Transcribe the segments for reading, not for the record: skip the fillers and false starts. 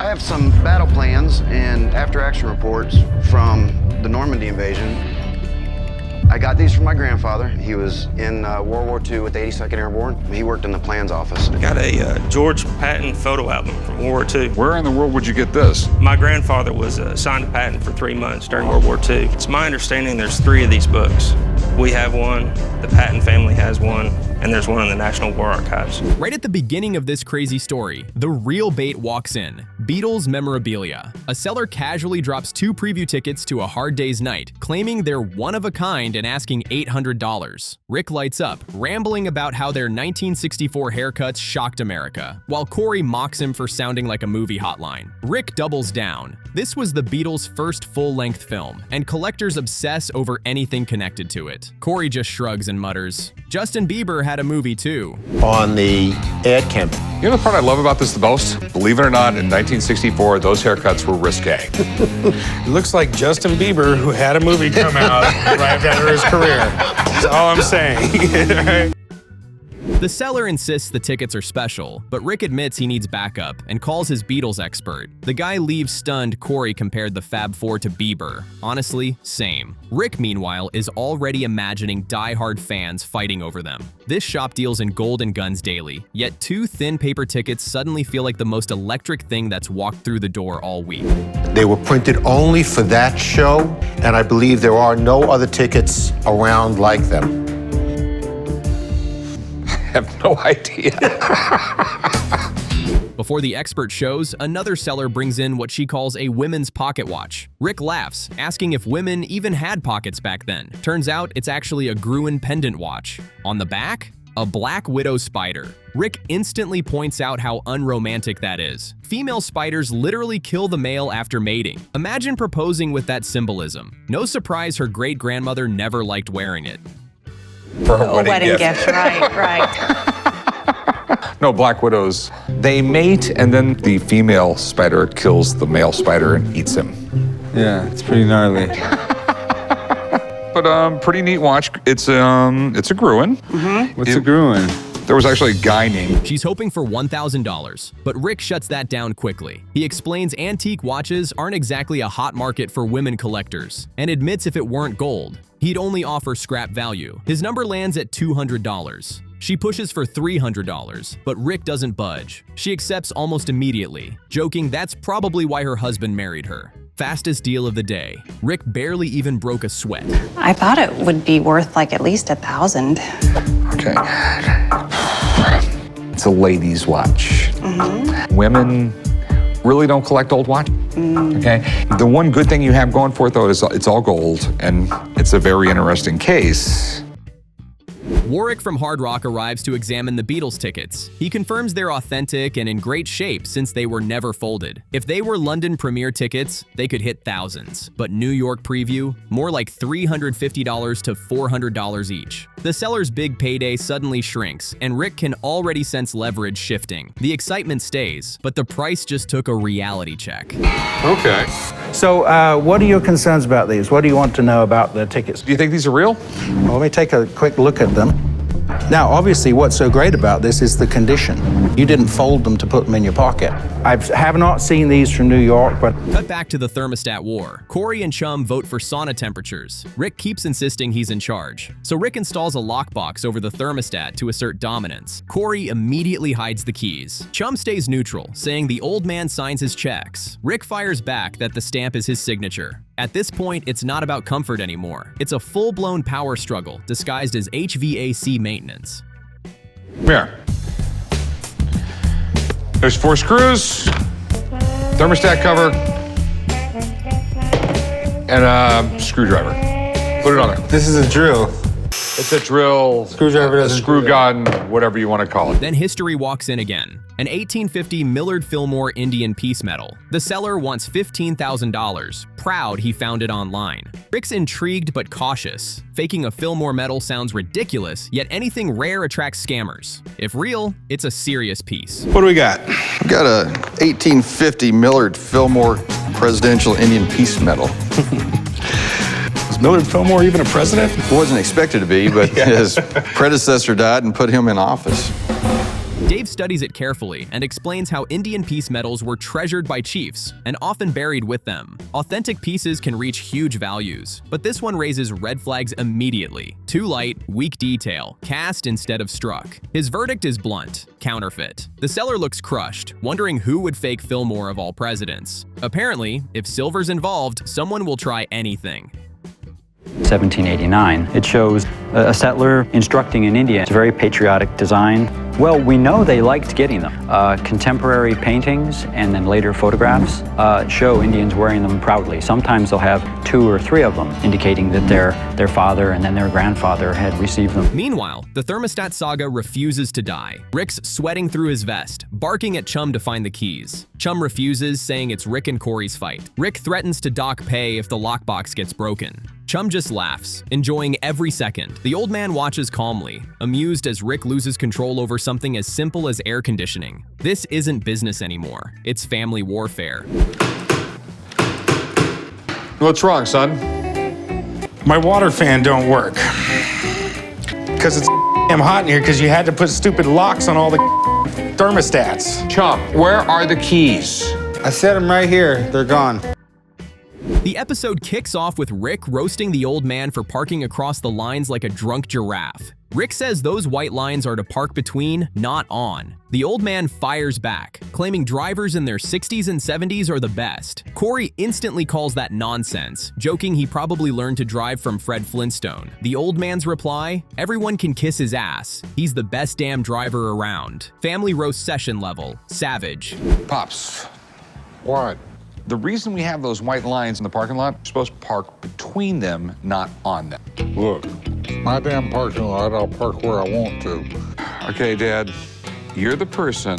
I have some battle plans and after-action reports from the Normandy invasion. I got these from my grandfather. He was in World War II with the 82nd Airborne. He worked in the plans office. I got a George Patton photo album from World War II. Where in the world would you get this? My grandfather was assigned to Patton for 3 months during World War II. It's my understanding there's 3 of these books. We have one, the Patton family has one, and there's one in the National War Archives. Right at the beginning of this crazy story, the real bait walks in. Beatles memorabilia. A seller casually drops 2 preview tickets to A Hard Day's Night, claiming they're one of a kind and asking $800. Rick lights up, rambling about how their 1964 haircuts shocked America, while Corey mocks him for sounding like a movie hotline. Rick doubles down. This was the Beatles' first full-length film, and collectors obsess over anything connected to it. Corey just shrugs and mutters, Justin Bieber had a movie too. On the ad campaign. You know the part I love about this the most? Believe it or not, in 1964, those haircuts were risque. It looks like Justin Bieber, who had a movie come out right after his career. That's all I'm saying. The seller insists the tickets are special, but Rick admits he needs backup and calls his Beatles expert. The guy leaves stunned Corey compared the Fab Four to Bieber. Honestly, same. Rick, meanwhile, is already imagining die-hard fans fighting over them. This shop deals in gold and guns daily, yet 2 thin paper tickets suddenly feel like the most electric thing that's walked through the door all week. They were printed only for that show, and I believe there are no other tickets around like them. I have no idea. Before the expert shows, another seller brings in what she calls a women's pocket watch. Rick laughs, asking if women even had pockets back then. Turns out it's actually a Gruen pendant watch. On the back, a black widow spider. Rick instantly points out how unromantic that is. Female spiders literally kill the male after mating. Imagine proposing with that symbolism. No surprise her great-grandmother never liked wearing it. For a Wedding gift, right. No, black widows. They mate, and then the female spider kills the male spider and eats him. Yeah, it's pretty gnarly. But pretty neat watch. It's a Gruen. What's a Gruen? There was actually a guy named. She's hoping for $1,000, but Rick shuts that down quickly. He explains antique watches aren't exactly a hot market for women collectors, and admits if it weren't gold, he'd only offer scrap value. His number lands at $200. She pushes for $300, but Rick doesn't budge. She accepts almost immediately, joking that's probably why her husband married her. Fastest deal of the day. Rick barely even broke a sweat. I thought it would be worth like at least $1,000. Okay. It's a ladies' watch. Women really don't collect old watches. Okay. The one good thing you have going for it, though, is it's all gold, and it's a very interesting case. Warwick from Hard Rock arrives to examine the Beatles tickets. He confirms they're authentic and in great shape since they were never folded. If they were London premiere tickets, they could hit thousands. But New York preview, more like $350 to $400 each. The seller's big payday suddenly shrinks, and Rick can already sense leverage shifting. The excitement stays, but the price just took a reality check. Okay. So what are your concerns about these? What do you want to know about the tickets? Do you think these are real? Well, let me take a quick look at them. Now, obviously, what's so great about this is the condition. You didn't fold them to put them in your pocket. I have not seen these from New York, but... Cut back to the thermostat war. Corey and Chum vote for sauna temperatures. Rick keeps insisting he's in charge. So Rick installs a lockbox over the thermostat to assert dominance. Corey immediately hides the keys. Chum stays neutral, saying the old man signs his checks. Rick fires back that the stamp is his signature. At this point, it's not about comfort anymore. It's a full-blown power struggle disguised as HVAC maintenance. Here. There's 4 screws, thermostat cover, and a screwdriver. Put it on there. This is a drill. It's a drill, Screwdriver a doesn't screw do gun, whatever you want to call it. Then history walks in again. An 1850 Millard Fillmore Indian peace medal. The seller wants $15,000, proud he found it online. Rick's intrigued but cautious. Faking a Fillmore medal sounds ridiculous, yet anything rare attracts scammers. If real, it's a serious piece. What do we got? We got a 1850 Millard Fillmore Presidential Indian Peace Medal. Was Millard Fillmore even a president? Wasn't expected to be, but his predecessor died and put him in office. Dave studies it carefully and explains how Indian piece metals were treasured by chiefs and often buried with them. Authentic pieces can reach huge values, but this one raises red flags immediately. Too light, weak detail, cast instead of struck. His verdict is blunt: counterfeit. The seller looks crushed, wondering who would fake Fillmore of all presidents. Apparently, if silver's involved, someone will try anything. 1789. It shows a settler instructing in India. It's a very patriotic design. Well, we know they liked getting them. Contemporary paintings and then later photographs show Indians wearing them proudly. Sometimes they'll have 2 or 3 of them, indicating that their father and then their grandfather had received them. Meanwhile, the thermostat saga refuses to die. Rick's sweating through his vest, barking at Chum to find the keys. Chum refuses, saying it's Rick and Corey's fight. Rick threatens to dock pay if the lockbox gets broken. Chum just laughs, enjoying every second. The old man watches calmly, amused as Rick loses control over something as simple as air conditioning. This isn't business anymore, it's family warfare. What's wrong, son? My water fan don't work. Because it's damn hot in here because you had to put stupid locks on all the thermostats. Chum, where are the keys? I set them right here. They're gone. The episode kicks off with Rick roasting the old man for parking across the lines like a drunk giraffe. Rick says those white lines are to park between, not on. The old man fires back, claiming drivers in their 60s and 70s are the best. Corey instantly calls that nonsense, joking he probably learned to drive from Fred Flintstone. The old man's reply: everyone can kiss his ass. He's the best damn driver around. Family roast session level. Savage. Pops, What? the reason we have those white lines in the parking lot, we're supposed to park between them, not on them. Look, my damn parking lot, I'll park where I want to. Okay, Dad, you're the person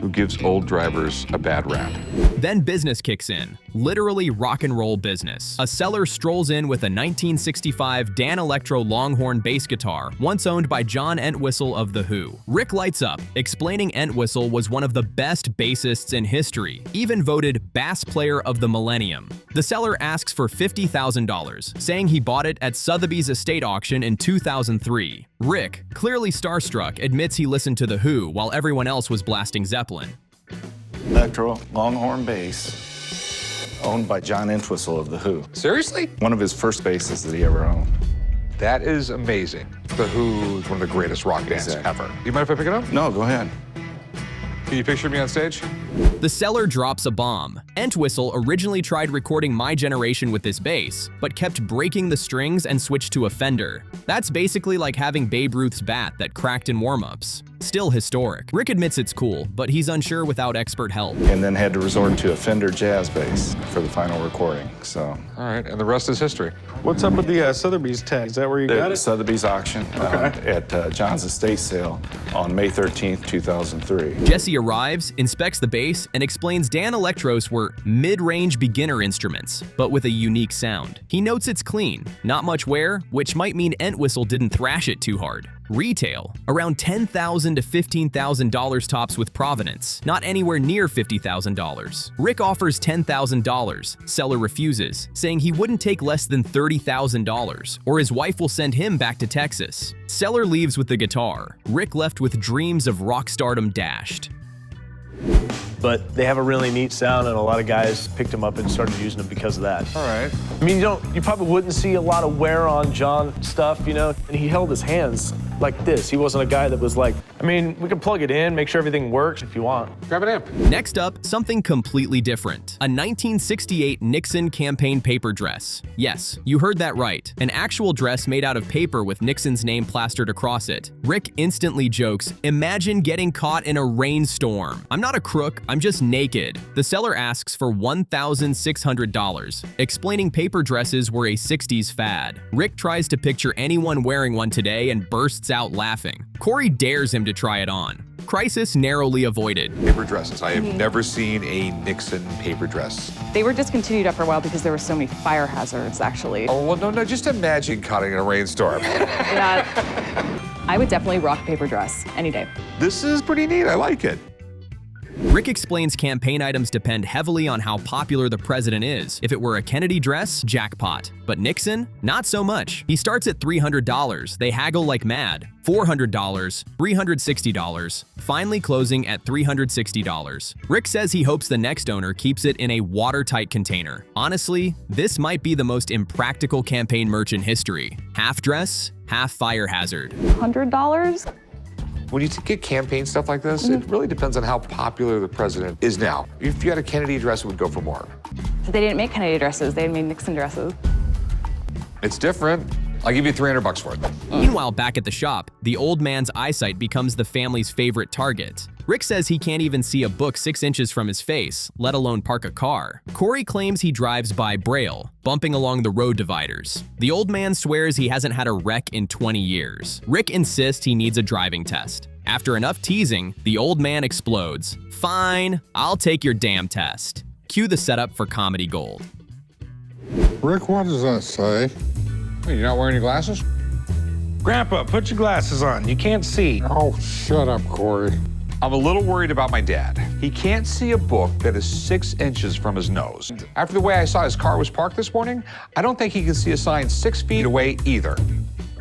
who gives old drivers a bad rap. Then business kicks in. Literally rock and roll business. A seller strolls in with a 1965 Dan Electro Longhorn bass guitar, once owned by John Entwistle of The Who. Rick lights up, explaining Entwistle was one of the best bassists in history, even voted Bass Player of the Millennium. The seller asks for $50,000, saying he bought it at Sotheby's estate auction in 2003. Rick, clearly starstruck, admits he listened to The Who while everyone else was blasting Zeppelin. Electro Longhorn bass, owned by John Entwistle of The Who. Seriously? One of his first basses that he ever owned. That is amazing. The Who is one of the greatest rock bands ever. Do you mind if I pick it up? No, go ahead. Can you picture me on stage? The seller drops a bomb. Entwistle originally tried recording My Generation with this bass, but kept breaking the strings and switched to a Fender. That's basically like having Babe Ruth's bat that cracked in warm-ups. Still historic. Rick admits it's cool, but he's unsure without expert help. And then had to resort to a Fender jazz bass for the final recording, so. All right, and the rest is history. What's up with the Sotheby's tag? Is that where you got The it? Sotheby's auction at John's estate sale on May 13th, 2003. Jesse arrives, inspects the bass, and explains Dan Electros were mid-range beginner instruments, but with a unique sound. He notes it's clean, not much wear, which might mean Entwistle didn't thrash it too hard. Retail, around $10,000 to $15,000 tops with provenance, not anywhere near $50,000. Rick offers $10,000. Seller refuses, saying he wouldn't take less than $30,000, or his wife will send him back to Texas. Seller leaves with the guitar. Rick left with dreams of rock stardom dashed. But they have a really neat sound, and a lot of guys picked them up and started using them because of that. All right. I mean, you probably wouldn't see a lot of wear on John stuff, you know? And he held his hands like this. He wasn't a guy that was like, I mean, we can plug it in, make sure everything works if you want. Grab an amp. Next up, something completely different. A 1968 Nixon campaign paper dress. Yes, you heard that right. An actual dress made out of paper with Nixon's name plastered across it. Rick instantly jokes, imagine getting caught in a rainstorm. I'm not a crook, I'm just naked. The seller asks for $1,600, explaining paper dresses were a 60s fad. Rick tries to picture anyone wearing one today and bursts out laughing. Corey dares him to try it on. Crisis narrowly avoided. Paper dresses. I have never seen a Nixon paper dress. They were discontinued after a while because there were so many fire hazards, actually. Oh, well, no, just imagine caught in a rainstorm. Yeah, I would definitely rock a paper dress any day. This is pretty neat. I like it. Rick explains campaign items depend heavily on how popular the president is. If it were a Kennedy dress, jackpot. But Nixon? Not so much. He starts at $300. They haggle like mad. $400, $360, finally closing at $360. Rick says he hopes the next owner keeps it in a watertight container. Honestly, this might be the most impractical campaign merch in history. Half dress, half fire hazard. $100? When you get campaign stuff like this, it really depends on how popular the president is now. If you had a Kennedy dress, it would go for more. So they didn't make Kennedy dresses, they made Nixon dresses. It's different. I'll give you $300 for it. Meanwhile, back at the shop, the old man's eyesight becomes the family's favorite target. Rick says he can't even see a book 6 inches from his face, let alone park a car. Corey claims he drives by Braille, bumping along the road dividers. The old man swears he hasn't had a wreck in 20 years. Rick insists he needs a driving test. After enough teasing, the old man explodes. Fine, I'll take your damn test. Cue the setup for comedy gold. Rick, what does that say? You're not wearing any glasses? Grandpa, put your glasses on. You can't see. Oh, shut up, Corey. I'm a little worried about my dad. He can't see a book that is 6 inches from his nose. After the way I saw his car was parked this morning, I don't think he can see a sign 6 feet away either.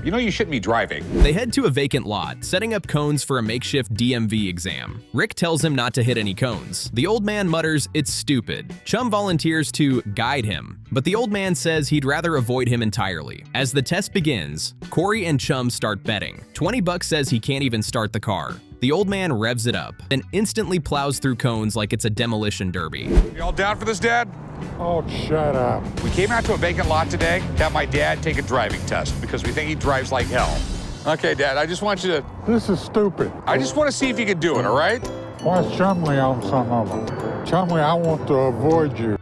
You know you shouldn't be driving. They head to a vacant lot, setting up cones for a makeshift DMV exam. Rick tells him not to hit any cones. The old man mutters it's stupid. Chum volunteers to guide him, but the old man says he'd rather avoid him entirely. As the test begins, Corey and Chum start betting. $20 says he can't even start the car. The old man revs it up, then instantly plows through cones like it's a demolition derby. You all down for this, Dad? Oh, shut up. We came out to a vacant lot today to have my dad take a driving test because we think he drives like hell. Okay, Dad, I just want you to... This is stupid. I just want to see if you can do it, all right? Watch Chumley on some of them. Chumley, I want to avoid you.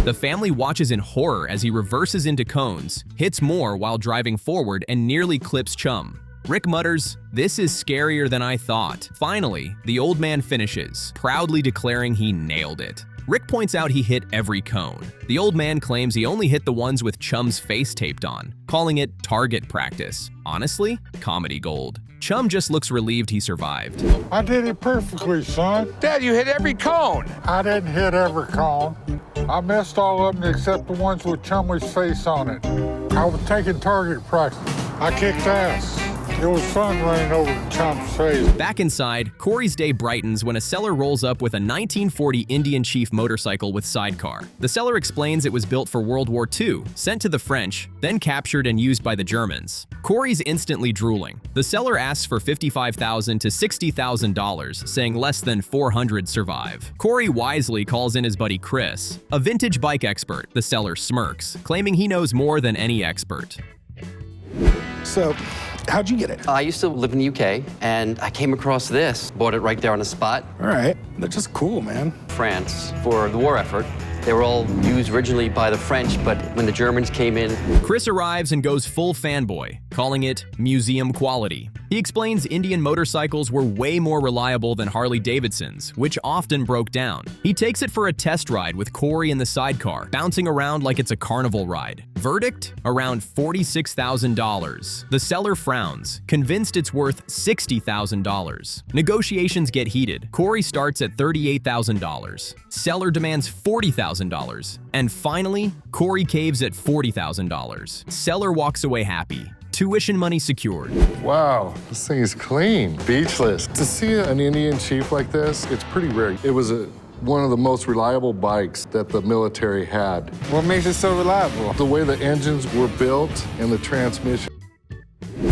The family watches in horror as he reverses into cones, hits more while driving forward, and nearly clips Chum. Rick mutters, "This is scarier than I thought." Finally, the old man finishes, proudly declaring he nailed it. Rick points out he hit every cone. The old man claims he only hit the ones with Chum's face taped on, calling it target practice. Honestly, comedy gold. Chum just looks relieved he survived. I did it perfectly, son. Dad, you hit every cone. I didn't hit every cone. I missed all of them except the ones with Chumley's face on it. I was taking target practice. I kicked ass. It was fun running over Chum's face. Back inside, Corey's day brightens when a seller rolls up with a 1940 Indian Chief motorcycle with sidecar. The seller explains it was built for World War II, sent to the French, then captured and used by the Germans. Corey's instantly drooling. The seller asks for $55,000 to $60,000, saying less than 400 survive. Corey wisely calls in his buddy Chris, a vintage bike expert. The seller smirks, claiming he knows more than any expert. So, how'd you get it? I used to live in the UK, and I came across this. Bought it right there on the spot. All right, they're just cool, man. France for the war effort. They were all used originally by the French, but when the Germans came in... Chris arrives and goes full fanboy, calling it museum quality. He explains Indian motorcycles were way more reliable than Harley-Davidsons, which often broke down. He takes it for a test ride with Corey in the sidecar, bouncing around like it's a carnival ride. Verdict? Around $46,000. The seller frowns, convinced it's worth $60,000. Negotiations get heated. Corey starts at $38,000. Seller demands $40,000. And finally, Corey caves at $40,000. Seller walks away happy. Tuition money secured. Wow, this thing is clean, beachless. To see an Indian Chief like this, it's pretty rare. It was one of the most reliable bikes that the military had. What makes it so reliable? The way the engines were built and the transmission.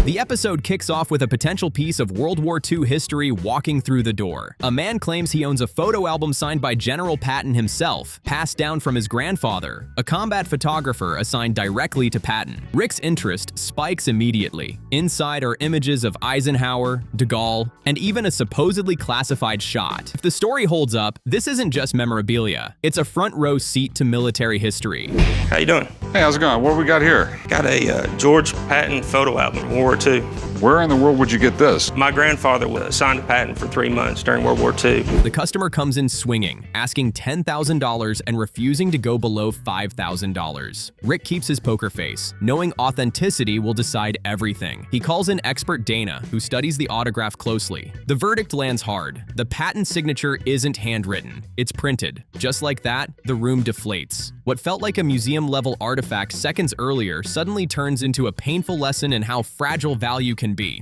The episode kicks off with a potential piece of World War II history walking through the door. A man claims he owns a photo album signed by General Patton himself, passed down from his grandfather, a combat photographer assigned directly to Patton. Rick's interest spikes immediately. Inside are images of Eisenhower, de Gaulle, and even a supposedly classified shot. If the story holds up, this isn't just memorabilia. It's a front row seat to military history. How you doing? Hey, how's it going? What do we got here? Got a George Patton photo album, World War II. Where in the world would you get this? My grandfather signed a patent for 3 months during World War II. The customer comes in swinging, asking $10,000 and refusing to go below $5,000. Rick keeps his poker face, knowing authenticity will decide everything. He calls in expert Dana, who studies the autograph closely. The verdict lands hard. The patent signature isn't handwritten. It's printed. Just like that, the room deflates. What felt like a museum-level artifact seconds earlier suddenly turns into a painful lesson in how fragile value can be.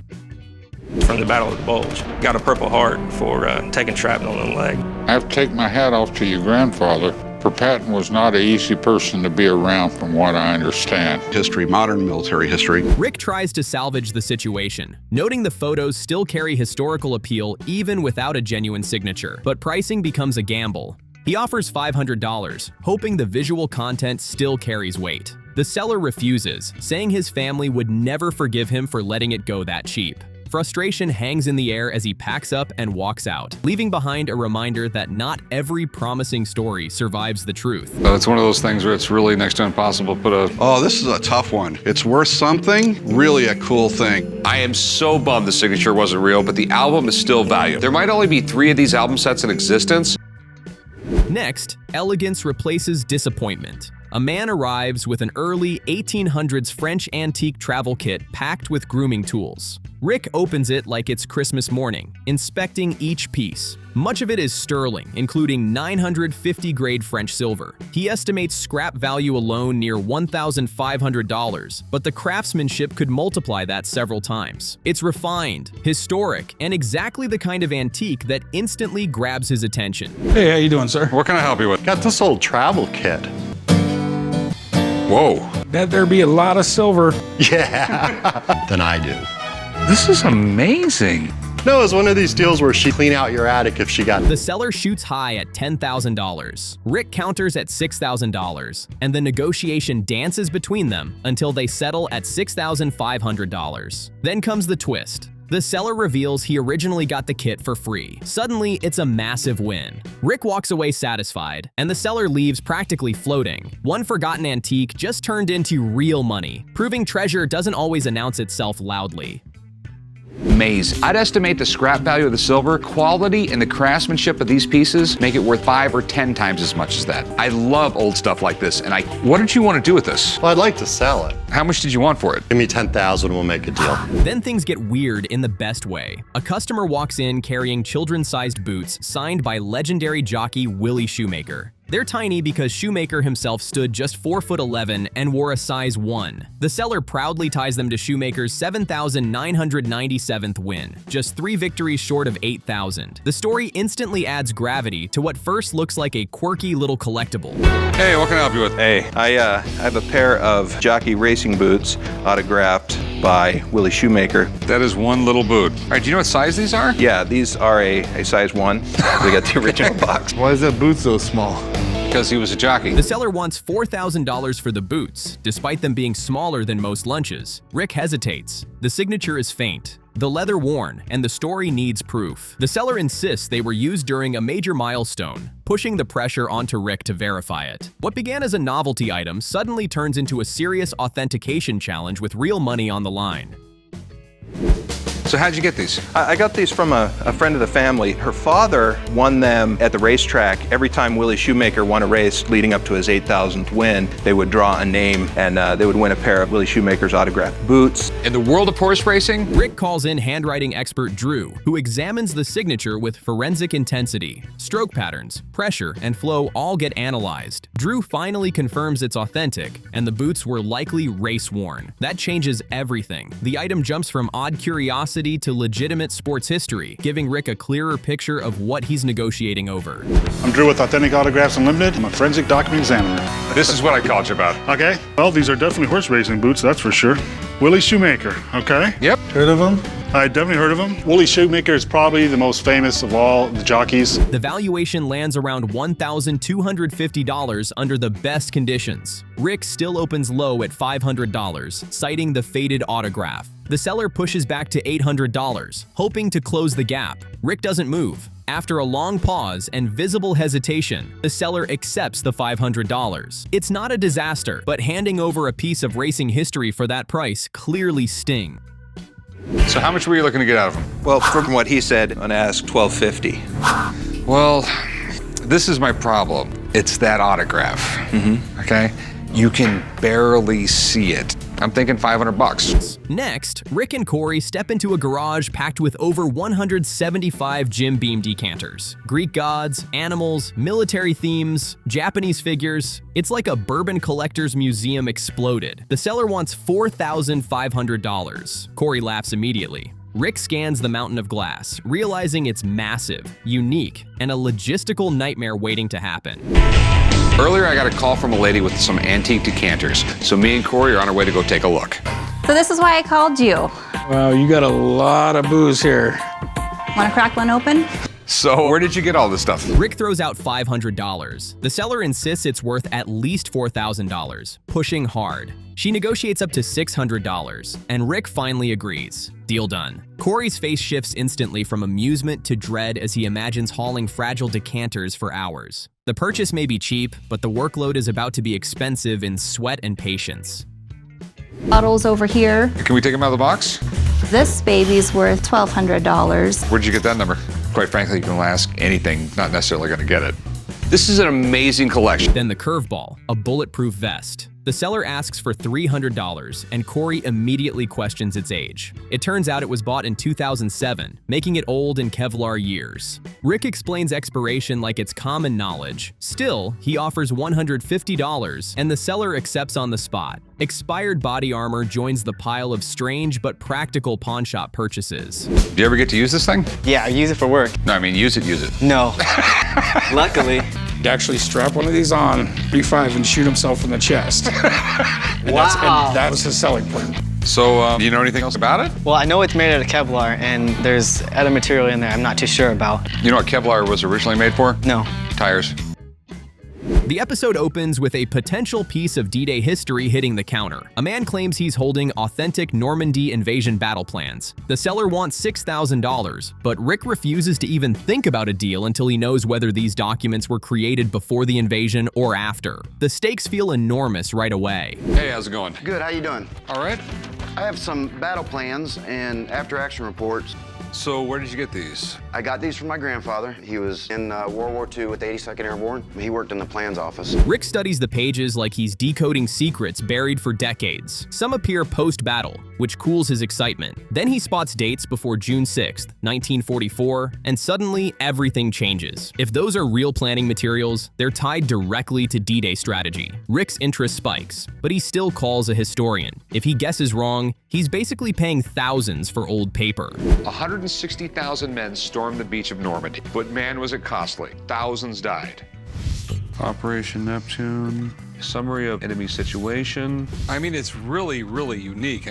From the Battle of the Bulge. Got a Purple Heart for taking shrapnel in the leg. I have to take my hat off to your grandfather, for Patton was not an easy person to be around from what I understand. History, modern military history. Rick tries to salvage the situation, noting the photos still carry historical appeal even without a genuine signature. But pricing becomes a gamble. He offers $500, hoping the visual content still carries weight. The seller refuses, saying his family would never forgive him for letting it go that cheap. Frustration hangs in the air as he packs up and walks out, leaving behind a reminder that not every promising story survives the truth. It's one of those things where it's really next to impossible to put a... Oh, this is a tough one. It's worth something, really a cool thing. I am so bummed the signature wasn't real, but the album is still valuable. There might only be 3 of these album sets in existence. Next, elegance replaces disappointment. A man arrives with an early 1800s French antique travel kit packed with grooming tools. Rick opens it like it's Christmas morning, inspecting each piece. Much of it is sterling, including 950 grade French silver. He estimates scrap value alone near $1,500, but the craftsmanship could multiply that several times. It's refined, historic, and exactly the kind of antique that instantly grabs his attention. Hey, how you doing, sir? What can I help you with? Got this old travel kit. Whoa. That there be a lot of silver. Yeah. Than I do. This is amazing. No, it's one of these deals where she clean out your attic if she got it. The seller shoots high at $10,000. Rick counters at $6,000, and the negotiation dances between them until they settle at $6,500. Then comes the twist. The seller reveals he originally got the kit for free. Suddenly, it's a massive win. Rick walks away satisfied, and the seller leaves practically floating. One forgotten antique just turned into real money, proving treasure doesn't always announce itself loudly. Amazing. I'd estimate the scrap value of the silver, quality, and the craftsmanship of these pieces make it worth 5 or 10 times as much as that. I love old stuff like this, and what did you want to do with this? Well, I'd like to sell it. How much did you want for it? Give me $10,000, we'll make a deal. Then things get weird in the best way. A customer walks in carrying children-sized boots signed by legendary jockey Willie Shoemaker. They're tiny because Shoemaker himself stood just 4'11" and wore a size 1. The seller proudly ties them to Shoemaker's 7,997th win, just 3 victories short of 8,000. The story instantly adds gravity to what first looks like a quirky little collectible. Hey, what can I help you with? Hey, I have a pair of jockey racing boots autographed by Willie Shoemaker. That is one little boot. All right, do you know what size these are? Yeah, these are a size 1. We got the original box. Why is that boot so small? Because he was a jockey. The seller wants $4,000 for the boots, despite them being smaller than most lunches. Rick hesitates. The signature is faint, the leather worn, and the story needs proof. The seller insists they were used during a major milestone, pushing the pressure onto Rick to verify it. What began as a novelty item suddenly turns into a serious authentication challenge with real money on the line. So how'd you get these? I got these from a friend of the family. Her father won them at the racetrack. Every time Willie Shoemaker won a race leading up to his 8,000th win, they would draw a name and they would win a pair of Willie Shoemaker's autographed boots. In the world of horse racing? Rick calls in handwriting expert Drew, who examines the signature with forensic intensity. Stroke patterns, pressure, and flow all get analyzed. Drew finally confirms it's authentic, and the boots were likely race-worn. That changes everything. The item jumps from odd curiosity to legitimate sports history, giving Rick a clearer picture of what he's negotiating over. I'm Drew with Authentic Autographs Unlimited. I'm a forensic document examiner. This is what I called you about. Okay, well, these are definitely horse racing boots, that's for sure. Willie Shoemaker, okay? Yep. Heard of him? I definitely heard of him. Willie Shoemaker is probably the most famous of all the jockeys. The valuation lands around $1,250 under the best conditions. Rick still opens low at $500, citing the faded autograph. The seller pushes back to $800, hoping to close the gap. Rick doesn't move. After a long pause and visible hesitation, the seller accepts the $500. It's not a disaster, but handing over a piece of racing history for that price clearly stings. So how much were you looking to get out of them? Well, from what he said, I'm gonna ask $12.50. Well, this is my problem. It's that autograph, okay? You can barely see it. I'm thinking $500. Next, Rick and Corey step into a garage packed with over 175 Jim Beam decanters. Greek gods, animals, military themes, Japanese figures. It's like a bourbon collector's museum exploded. The seller wants $4,500. Corey laughs immediately. Rick scans the mountain of glass, realizing it's massive, unique, and a logistical nightmare waiting to happen. Earlier, I got a call from a lady with some antique decanters, so me and Corey are on our way to go take a look. So this is why I called you. Wow, you got a lot of booze here. Want to crack one open? So where did you get all this stuff? Rick throws out $500. The seller insists it's worth at least $4,000, pushing hard. She negotiates up to $600, and Rick finally agrees. Deal done. Corey's face shifts instantly from amusement to dread as he imagines hauling fragile decanters for hours. The purchase may be cheap, but the workload is about to be expensive in sweat and patience. Bottles over here. Can we take them out of the box? This baby's worth $1,200. Where'd you get that number? Quite frankly, you can ask anything, not necessarily gonna get it. This is an amazing collection. Then the curveball, a bulletproof vest. The seller asks for $300, and Corey immediately questions its age. It turns out it was bought in 2007, making it old in Kevlar years. Rick explains expiration like it's common knowledge. Still, he offers $150, and the seller accepts on the spot. Expired body armor joins the pile of strange but practical pawnshop purchases. Do you ever get to use this thing? Yeah, I use it for work. No, I mean use it. No. Luckily. He'd actually strap one of these on, .35, and shoot himself in the chest. Wow. That was his selling point. So, do you know anything else about it? Well, I know it's made out of Kevlar, and there's other material in there I'm not too sure about. You know what Kevlar was originally made for? No. Tires. The episode opens with a potential piece of D-Day history hitting the counter. A man claims he's holding authentic Normandy invasion battle plans. The seller wants $6,000, but Rick refuses to even think about a deal until he knows whether these documents were created before the invasion or after. The stakes feel enormous right away. Hey, how's it going? Good, how you doing? All right. I have some battle plans and after-action reports. So where did you get these? I got these from my grandfather. He was in World War II with the 82nd Airborne. He worked in the plans office. Rick studies the pages like he's decoding secrets buried for decades. Some appear post-battle, which cools his excitement. Then he spots dates before June 6th, 1944, and suddenly everything changes. If those are real planning materials, they're tied directly to D-Day strategy. Rick's interest spikes, but he still calls a historian. If he guesses wrong, he's basically paying thousands for old paper. 160,000 men stormed the beach of Normandy, but man was it costly. Thousands died. Operation Neptune, summary of enemy situation. I mean, it's really, really unique.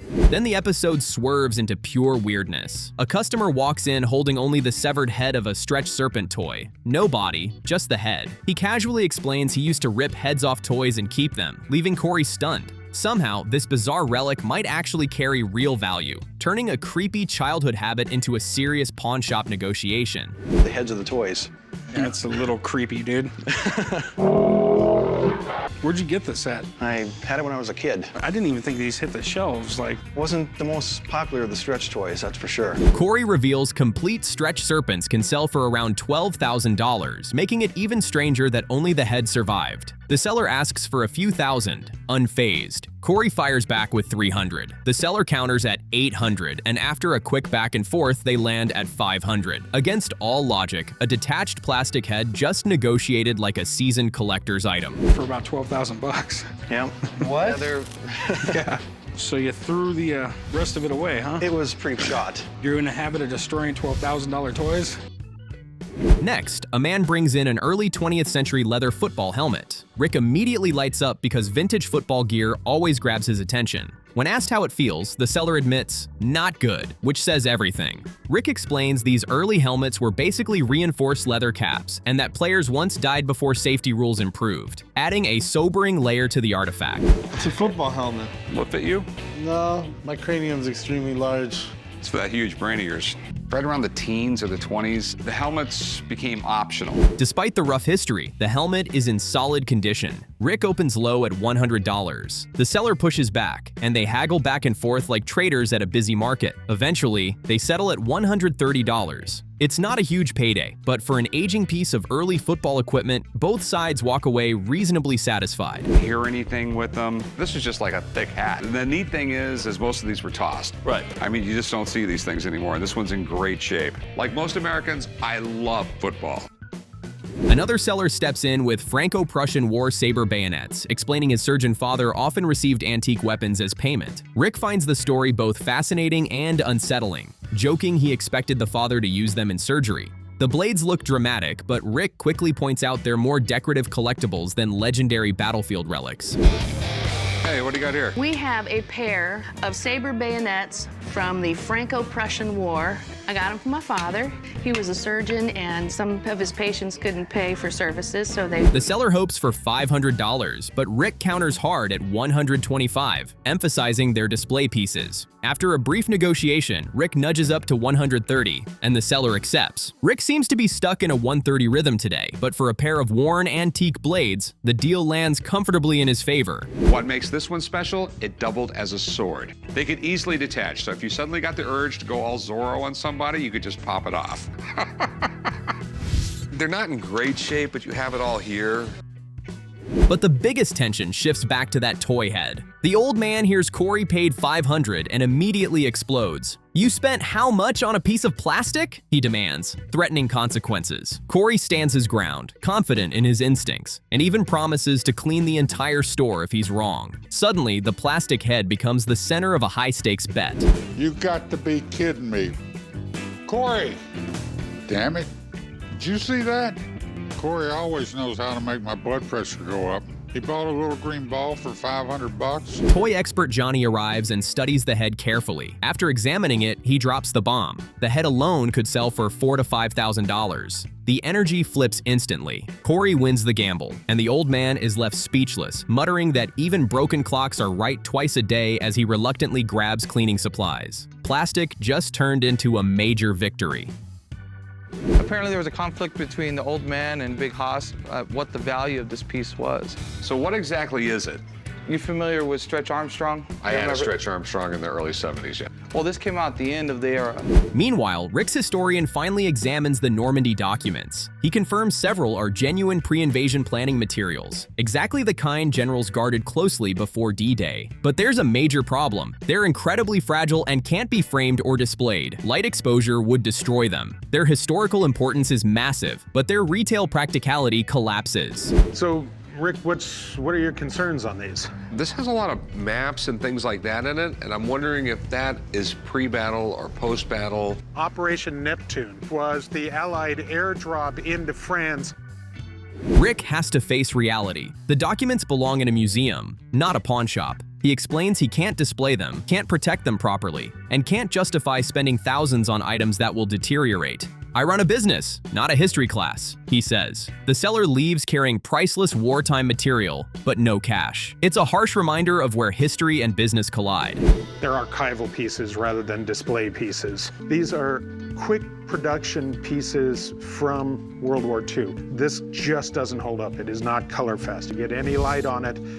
Then the episode swerves into pure weirdness. A customer walks in holding only the severed head of a stretch serpent toy. No body, just the head. He casually explains he used to rip heads off toys and keep them, leaving Corey stunned. Somehow, this bizarre relic might actually carry real value, turning a creepy childhood habit into a serious pawnshop negotiation. The heads of the toys. That's a little creepy, dude. Where'd you get this at? I had it when I was a kid. I didn't even think these hit the shelves. Like, wasn't the most popular of the stretch toys, that's for sure. Corey reveals complete stretch serpents can sell for around $12,000, making it even stranger that only the head survived. The seller asks for a few thousand, unfazed. Corey fires back with $300. The seller counters at $800, and after a quick back and forth, they land at $500. Against all logic, a detached plastic head just negotiated like a seasoned collector's item. For about 12,000 bucks. Yeah. What? Yeah. So you threw the rest of it away, huh? It was pre-shot. You're in the habit of destroying $12,000 toys? Next, a man brings in an early 20th century leather football helmet. Rick immediately lights up because vintage football gear always grabs his attention. When asked how it feels, the seller admits, not good, which says everything. Rick explains these early helmets were basically reinforced leather caps, and that players once died before safety rules improved, adding a sobering layer to the artifact. It's a football helmet. What fit you? No, my cranium's extremely large. It's for that huge brain of yours. Right around the teens or the 20s, the helmets became optional. Despite the rough history, the helmet is in solid condition. Rick opens low at $100. The seller pushes back, and they haggle back and forth like traders at a busy market. Eventually, they settle at $130. It's not a huge payday, but for an aging piece of early football equipment, both sides walk away reasonably satisfied. Hear anything with them? This is just like a thick hat. The neat thing is most of these were tossed. Right. I mean, you just don't see these things anymore, and this one's in great shape. Like most Americans, I love football. Another seller steps in with Franco-Prussian war saber bayonets, explaining his surgeon father often received antique weapons as payment. Rick finds the story both fascinating and unsettling, joking he expected the father to use them in surgery. The blades look dramatic, but Rick quickly points out they're more decorative collectibles than legendary battlefield relics. Hey, what do you got here? We have a pair of saber bayonets from the Franco-Prussian War. I got them from my father. He was a surgeon, and some of his patients couldn't pay for services, so they... The seller hopes for $500, but Rick counters hard at $125, emphasizing their display pieces. After a brief negotiation, Rick nudges up to $130, and the seller accepts. Rick seems to be stuck in a $130 rhythm today, but for a pair of worn antique blades, the deal lands comfortably in his favor. What makes this one special? It doubled as a sword. They could easily detach, so if you suddenly got the urge to go all Zorro on somebody, you could just pop it off. They're not in great shape, but you have it all here. But the biggest tension shifts back to that toy head. The old man hears Corey paid $500 and immediately explodes. "You spent how much on a piece of plastic?" he demands, threatening consequences. Corey stands his ground, confident in his instincts, and even promises to clean the entire store if he's wrong. Suddenly, the plastic head becomes the center of a high-stakes bet. You got to be kidding me. Corey! Damn it. Did you see that? Corey always knows how to make my blood pressure go up. He bought a little green ball for $500. Toy expert Johnny arrives and studies the head carefully. After examining it, he drops the bomb. The head alone could sell for $4,000 to $5,000. The energy flips instantly. Corey wins the gamble, and the old man is left speechless, muttering that even broken clocks are right twice a day as he reluctantly grabs cleaning supplies. Plastic just turned into a major victory. Apparently there was a conflict between the old man and Big Hoss what the value of this piece was. So what exactly is it? You familiar with Stretch Armstrong? I had a Stretch Armstrong in the early 70s, yeah. Well, this came out at the end of the era. Meanwhile, Rick's historian finally examines the Normandy documents. He confirms several are genuine pre-invasion planning materials, exactly the kind generals guarded closely before D-Day. But there's a major problem. They're incredibly fragile and can't be framed or displayed. Light exposure would destroy them. Their historical importance is massive, but their retail practicality collapses. So, Rick, what are your concerns on these? This has a lot of maps and things like that in it, and I'm wondering if that is pre-battle or post-battle. Operation Neptune was the Allied airdrop into France. Rick has to face reality. The documents belong in a museum, not a pawn shop. He explains he can't display them, can't protect them properly, and can't justify spending thousands on items that will deteriorate. "I run a business, not a history class," he says. The seller leaves carrying priceless wartime material, but no cash. It's a harsh reminder of where history and business collide. They're archival pieces rather than display pieces. These are quick production pieces from World War II. This just doesn't hold up. It is not color fast. You get any light on it,